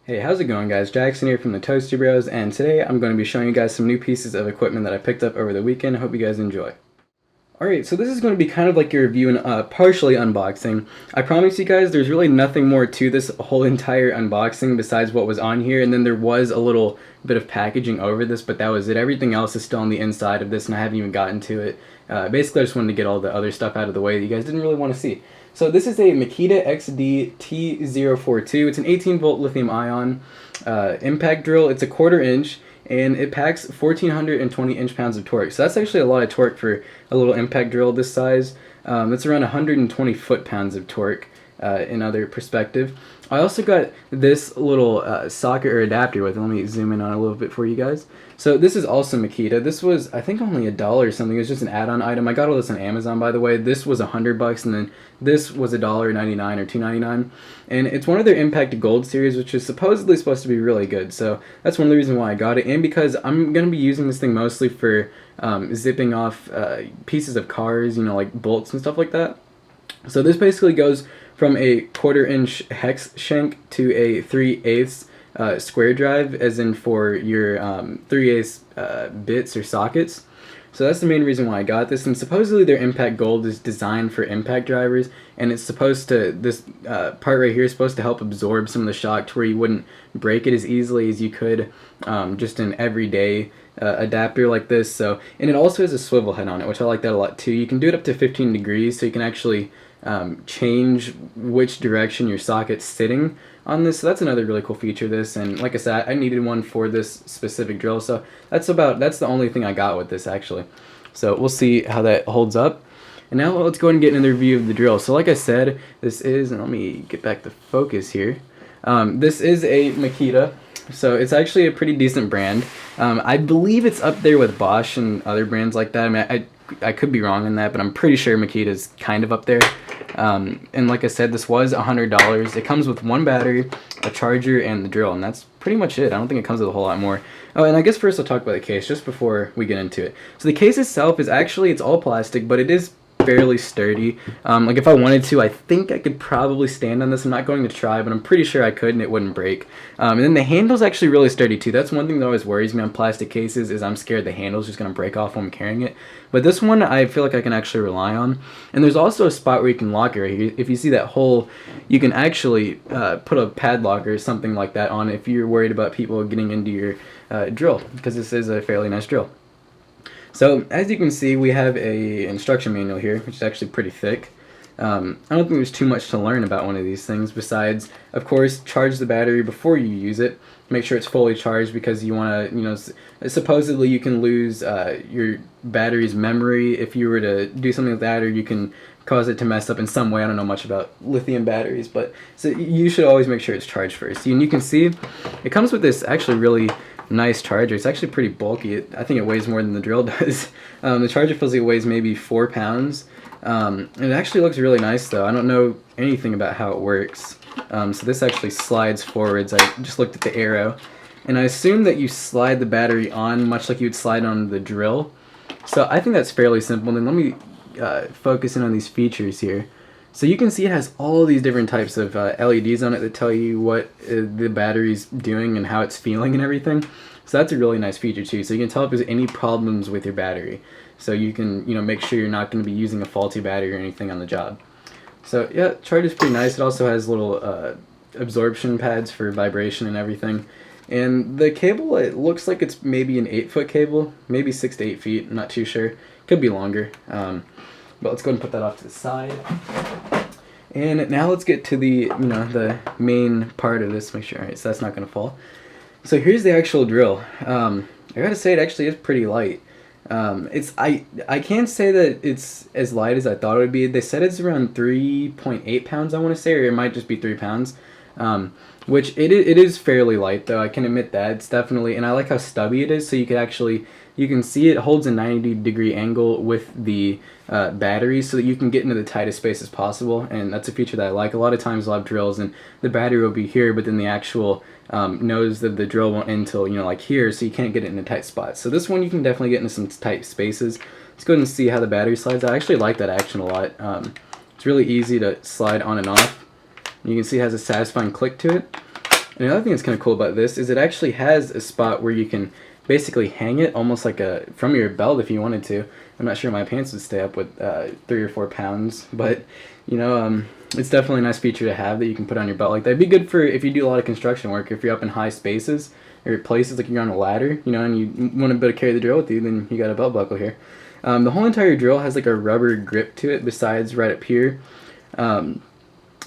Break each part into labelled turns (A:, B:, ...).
A: Hey, how's it going, guys? Jackson here from the Toasty Bros, and today I'm going to be showing you guys some new pieces of equipment that I picked up over the weekend. I hope you guys enjoy. Alright, so this is going to be kind of like a review and partially unboxing. I promise you guys there's really nothing more to this whole entire unboxing besides what was on here, and then there was a little bit of packaging over this, but that was it. Everything else is still on the inside of this, and I haven't even gotten to it. Basically, I just wanted to get all the other stuff out of the way that you guys didn't really want to see. So this is a Makita XDT042. It's an 18-volt lithium-ion impact drill. It's a 1/4 inch, and it packs 1,420 inch-pounds of torque. So that's actually a lot of torque for a little impact drill this size. It's around 120 foot-pounds of torque in other perspective. I also got this little socket or adapter with it. Let me zoom in on it a little bit for you guys. So this is also Makita. This was, I think, only $1 or something. It was just an add-on item. I got all this on Amazon, by the way. This was $100, and then this was $1.99 or $2.99. And it's one of their Impact Gold series, which is supposedly supposed to be really good. So that's one of the reasons why I got it, and because I'm going to be using this thing mostly for zipping off pieces of cars, you know, like bolts and stuff like that. So this basically goes from a 1/4 inch hex shank to a 3/8 square drive, as in for your 3/8 bits or sockets. So that's the main reason why I got this, and supposedly their Impact Gold is designed for impact drivers, and it's supposed to, this part right here is supposed to help absorb some of the shock to where you wouldn't break it as easily as you could just an everyday adapter like this. So, and it also has a swivel head on it, which I like that a lot too. You can do it up to 15 degrees, so you can actually change which direction your socket's sitting on this. So that's another really cool feature of this, and like I said, I needed one for this specific drill, so that's the only thing I got with this actually. So we'll see how that holds up. And now let's go ahead and get into the review of the drill. So like I said, this is, and let me get back to focus here, this is a Makita. So it's actually a pretty decent brand. I believe it's up there with Bosch and other brands like that. I mean, I could be wrong on that, but I'm pretty sure Makita's kind of up there. And like I said, this was $100. It comes with one battery, a charger, and the drill, and that's pretty much it. I don't think it comes with a whole lot more. Oh, and I guess first I'll talk about the case just before we get into it. So the case itself is actually, it's all plastic, but it is fairly sturdy. Like if I wanted to, I think I could probably stand on this. I'm not going to try, but I'm pretty sure I could and it wouldn't break. And then the handle's actually really sturdy too. That's one thing that always worries me on plastic cases, is I'm scared the handle's just going to break off when I'm carrying it. But this one I feel like I can actually rely on. And there's also a spot where you can lock it right here. If you see that hole, you can actually put a padlock or something like that on it if you're worried about people getting into your drill, because this is a fairly nice drill. So as you can see, we have a instruction manual here, which is actually pretty thick. I don't think there's too much to learn about one of these things besides, of course, charge the battery before you use it. Make sure it's fully charged, because you want to, you know, supposedly you can lose your battery's memory if you were to do something like that, or you can cause it to mess up in some way. I don't know much about lithium batteries, but so you should always make sure it's charged first. And you can see it comes with this actually really nice charger. It's actually pretty bulky. I think it weighs more than the drill does. The charger feels like it weighs maybe 4 pounds. And it actually looks really nice though. I don't know anything about how it works. So this actually slides forwards. I just looked at the arrow, and I assume that you slide the battery on much like you would slide on the drill. So I think that's fairly simple. And then let me focus in on these features here. So you can see it has all these different types of LEDs on it that tell you what the battery's doing and how it's feeling and everything. So that's a really nice feature too. So you can tell if there's any problems with your battery. So you can, you know, make sure you're not going to be using a faulty battery or anything on the job. So yeah, charger's pretty nice. It also has little absorption pads for vibration and everything. And the cable, it looks like it's maybe an 8-foot cable, maybe 6 to 8 feet. I'm not too sure. Could be longer. But let's go ahead and put that off to the side. And now let's get to the, you know, the main part of this. Make sure, alright, so that's not going to fall. So here's the actual drill. I gotta say, it actually is pretty light. I can't say that it's as light as I thought it would be. They said it's around 3.8 pounds, I want to say, or it might just be 3 pounds. Which it is fairly light though, I can admit that. It's definitely, and I like how stubby it is, so you could actually, you can see it holds a 90-degree angle with the battery, so that you can get into the tightest spaces possible, and that's a feature that I like. A lot of times I'll have drills and the battery will be here, but then the actual nose of the drill won't end until, you know, like here, so you can't get it in a tight spot. So this one you can definitely get into some tight spaces. Let's go ahead and see how the battery slides. I actually like that action a lot. It's really easy to slide on and off. You can see it has a satisfying click to it. And another thing that's kind of cool about this is it actually has a spot where you can basically hang it almost like from your belt if you wanted to. I'm not sure my pants would stay up with 3 or 4 pounds, but you know, it's definitely a nice feature to have that you can put on your belt like that. It'd be good for if you do a lot of construction work, if you're up in high spaces or places like you're on a ladder, you know, and you want to be able to carry the drill with you, then you got a belt buckle here. The whole entire drill has like a rubber grip to it besides right up here. And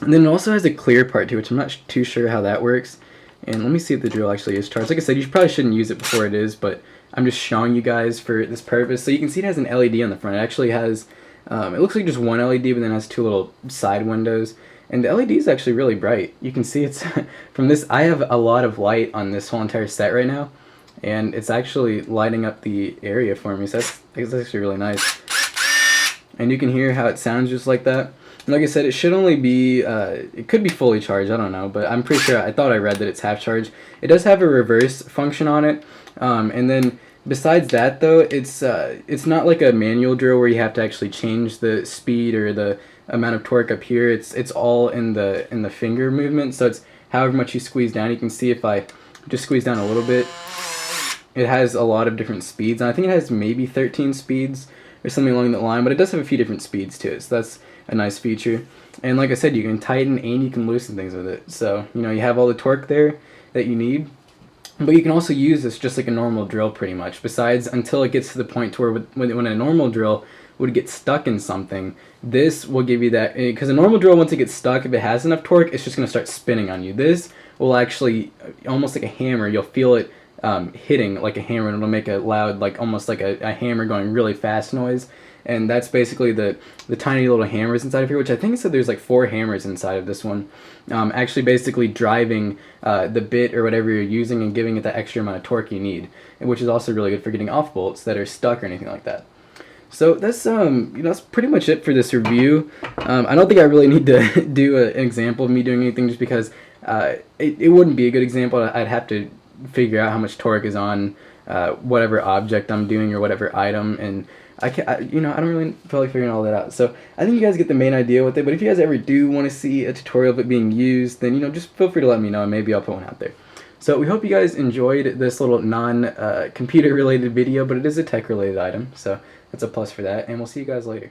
A: then it also has a clear part to it, which I'm not too sure how that works. And let me see if the drill actually is charged. Like I said, you probably shouldn't use it before it is, but I'm just showing you guys for this purpose. So you can see it has an LED on the front. It actually has, it looks like just one LED, but then it has 2 little side windows. And the LED is actually really bright. You can see it's, from this, I have a lot of light on this whole entire set right now. And it's actually lighting up the area for me, so that's actually really nice. And you can hear how it sounds just like that. And like I said, it should only be, it could be fully charged, I don't know, but I'm pretty sure, I thought I read that it's half charged. It does have a reverse function on it, and then besides that though, it's not like a manual drill where you have to actually change the speed or the amount of torque up here. It's all in the finger movement, so it's however much you squeeze down. You can see if I just squeeze down a little bit, it has a lot of different speeds, and I think it has maybe 13 speeds or something along that line, but it does have a few different speeds to it, so that's a nice feature. And like I said, you can tighten and you can loosen things with it, so you know, you have all the torque there that you need, but you can also use this just like a normal drill pretty much, besides until it gets to the point to where when a normal drill would get stuck in something, this will give you that, because a normal drill, once it gets stuck, if it has enough torque, it's just going to start spinning on you. This will actually, almost like a hammer, you'll feel it hitting like a hammer, and it'll make a loud, like almost like a hammer going really fast noise. And that's basically the tiny little hammers inside of here, which I think said there's like 4 hammers inside of this one, actually basically driving the bit or whatever you're using and giving it the extra amount of torque you need, which is also really good for getting off bolts that are stuck or anything like that. So that's you know, that's pretty much it for this review. I don't think I really need to do an example of me doing anything, just because it wouldn't be a good example. I'd have to figure out how much torque is on whatever object I'm doing or whatever item, and you know, I don't really feel like figuring all that out. So I think you guys get the main idea with it, but if you guys ever do want to see a tutorial of it being used, then you know, just feel free to let me know, and maybe I'll put one out there. So we hope you guys enjoyed this little non-computer related video, but it is a tech related item, so that's a plus for that, and we'll see you guys later.